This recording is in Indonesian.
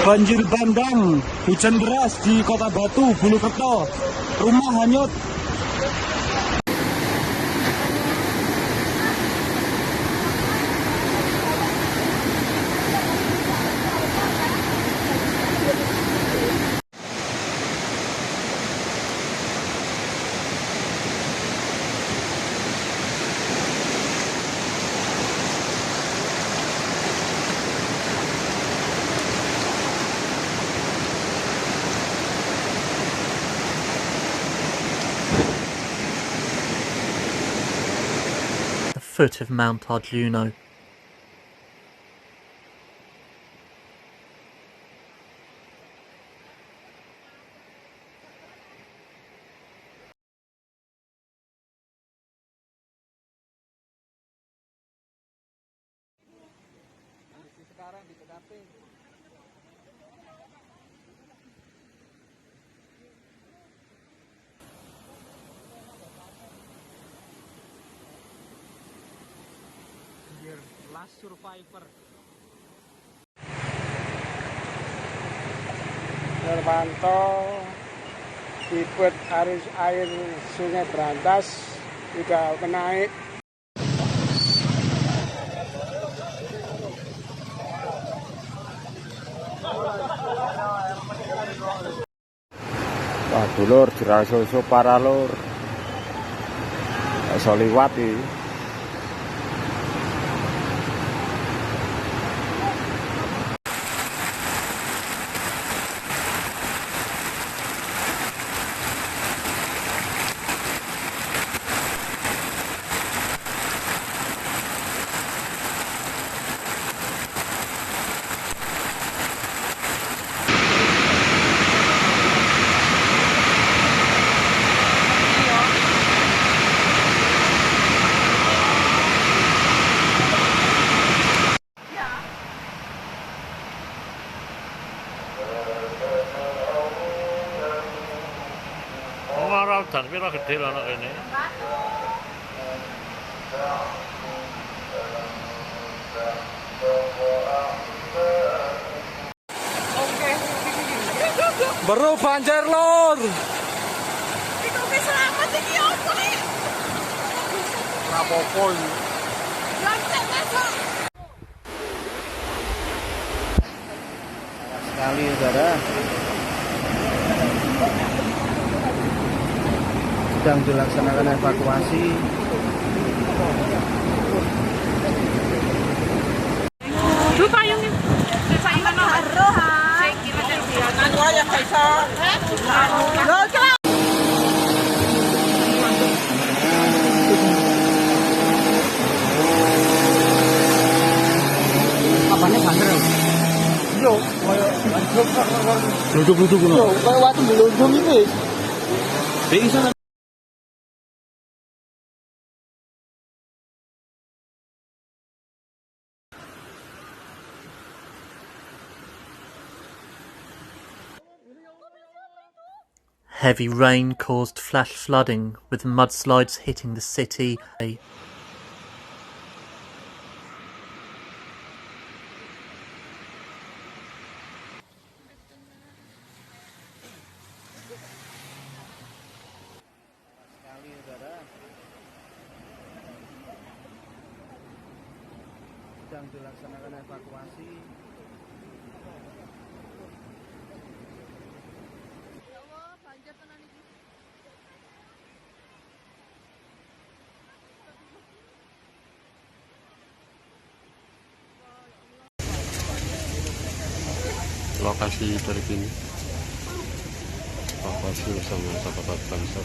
Banjir bandang, hujan deras di Kota Batu, Bulukerto, rumah hanyut. Foot of Mount Arjuno. Sekarang di TKP. Last survivor. Terpantau debit arus air Sungai Brantas sudah menaik. Wah, dulur jeraso para lur. Iso liwat iki. Ora udan pira gedhe lho ana kene. Baru banjir lor. Iku wis selamat iki opo iki? Ora apa-apa iki. Lancet masuk. Sekali saudara. Sedang dilaksanakan evakuasi. Lu payungnya. Payung ono haro ha. Sing kira anu ya iso. Lho kira. Apane banter? Yo, koyo Duduk-duduk ngono. yo koyo watu melundung iki. Bisa. Heavy rain caused flash flooding, with mudslides hitting the city. Sekali saudara. Sedang dilaksanakan evakuasi. Ya Allah, banjir tenan iki. Lokasi terkini. Evakuasi bersama sahabat bangsa.